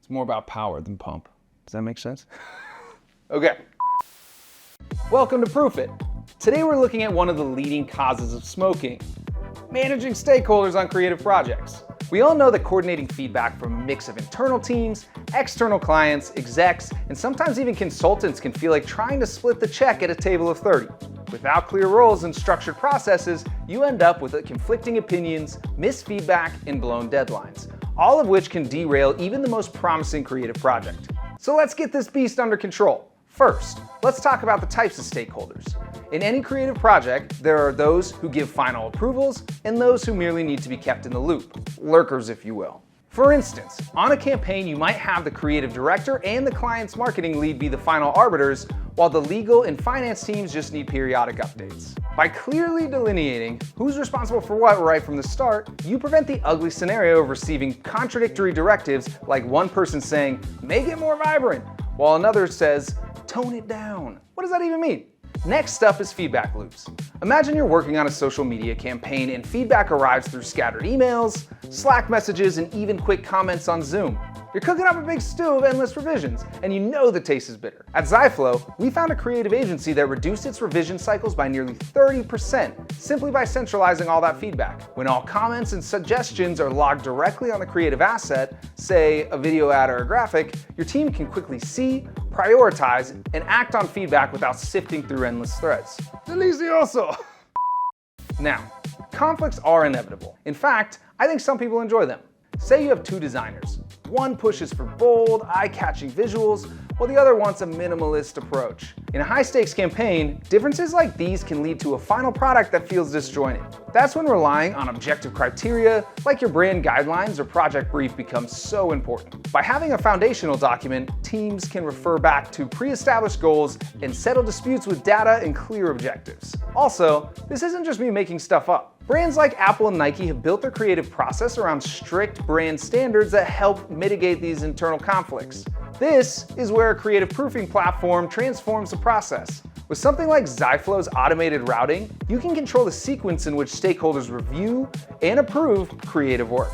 It's more about power than pump. Does that make sense? Okay. Welcome to Proof It. Today we're looking at one of the leading causes of smoking: managing stakeholders on creative projects. We all know that coordinating feedback from a mix of internal teams, external clients, execs, and sometimes even consultants can feel like trying to split the check at a table of 30. Without clear roles and structured processes, you end up with conflicting opinions, missed feedback, and blown deadlines, all of which can derail even the most promising creative project. So let's get this beast under control. First, let's talk about the types of stakeholders. In any creative project, there are those who give final approvals and those who merely need to be kept in the loop. Lurkers, if you will. For instance, on a campaign, you might have the creative director and the client's marketing lead be the final arbiters, while the legal and finance teams just need periodic updates. By clearly delineating who's responsible for what right from the start, you prevent the ugly scenario of receiving contradictory directives, like one person saying, "Make it more vibrant," while another says, "Tone it down." What does that even mean? Next up is feedback loops. Imagine you're working on a social media campaign and feedback arrives through scattered emails, Slack messages, and even quick comments on Zoom. You're cooking up a big stew of endless revisions, and you know the taste is bitter. At Zyflow, we found a creative agency that reduced its revision cycles by nearly 30% simply by centralizing all that feedback. When all comments and suggestions are logged directly on the creative asset, say a video ad or a graphic, your team can quickly see, prioritize, and act on feedback without sifting through endless threads. Delicioso! Now, conflicts are inevitable. In fact, I think some people enjoy them. Say you have two designers. One pushes for bold, eye-catching visuals, while the other wants a minimalist approach. In a high-stakes campaign, differences like these can lead to a final product that feels disjointed. That's when relying on objective criteria, like your brand guidelines or project brief, becomes so important. By having a foundational document, teams can refer back to pre-established goals and settle disputes with data and clear objectives. Also, this isn't just me making stuff up. Brands like Apple and Nike have built their creative process around strict brand standards that help mitigate these internal conflicts. This is where a creative proofing platform transforms the process. With something like Zyflow's automated routing, you can control the sequence in which stakeholders review and approve creative work.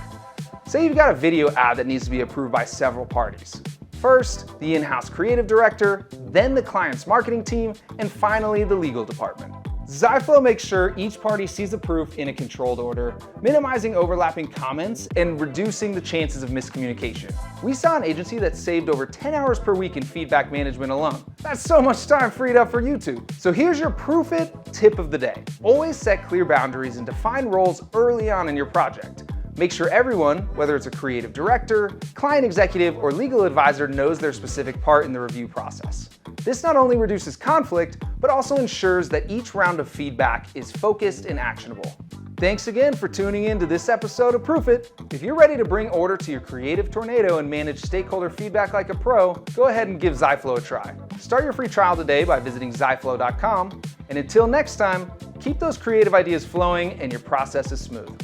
Say you've got a video ad that needs to be approved by several parties. First, the in-house creative director, then the client's marketing team, and finally the legal department. Zyflow makes sure each party sees the proof in a controlled order, minimizing overlapping comments and reducing the chances of miscommunication. We saw an agency that saved over 10 hours per week in feedback management alone. That's so much time freed up for you two. So here's your Proof It tip of the day. Always set clear boundaries and define roles early on in your project. Make sure everyone, whether it's a creative director, client executive, or legal advisor, knows their specific part in the review process. This not only reduces conflict, but also ensures that each round of feedback is focused and actionable. Thanks again for tuning in to this episode of Proof It. If you're ready to bring order to your creative tornado and manage stakeholder feedback like a pro, go ahead and give Zyflow a try. Start your free trial today by visiting zyflow.com. And until next time, keep those creative ideas flowing and your processes smooth.